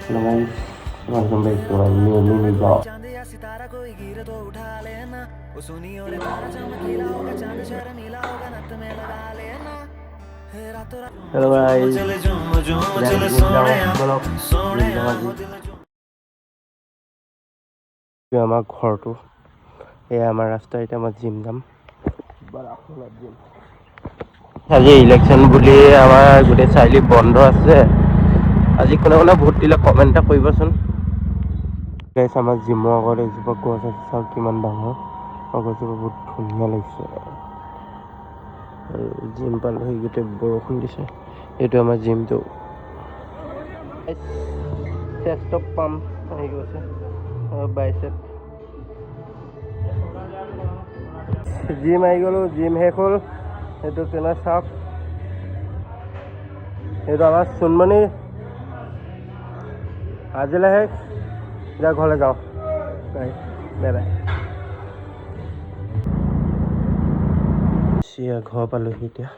Hello guys, welcome back to my new mini blog. चांद या सितारा कोई गिरे तो उठा लेना। वो सुनी और तारा चमकीला होगा, चांद शर्मीला होगा, नथ में लगा लेना। हे रातों रात हेलो गाइस, चले झूम झूम इधर चले जिम सोने जाऊँ ব্লগ सोने জিম যাওঁ আজি। हो दिल झूम। আমাৰ ঘৰটো এয়া আমাৰ ৰাস্তা, এতিয়া মই জিম যাম। আজি ইলেকশ্যন বুলি আমাৰ গোটেই চাৰিআলি বন্ধ আছে। আজি কোনে কোনে ভোট দিলে কমেণ্ট এটা কৰিবচোন গাইছ। আমাৰ জিমৰ আগত এজোপা গছ আছে, চাওক কিমান ডাঙৰ, আৰু গছজোপা বহুত ধুনীয়া লাগিছে। আৰু জিম পালোহি, গোটেই বৰষুণ দিছে। এইটো আমাৰ জিমটো, চেষ্ট পাম্প আহি গৈছে, বাইচেপ। জিম আহি গ'লো, জিম শেষ হ'ল। এইটো তেনে চাওক, এইটো আমাৰ চুনমণি। আজিলৈ শেষ, এতিয়া ঘৰলৈ যাওঁ। Bye bye. ঘৰ পালোহি এতিয়া।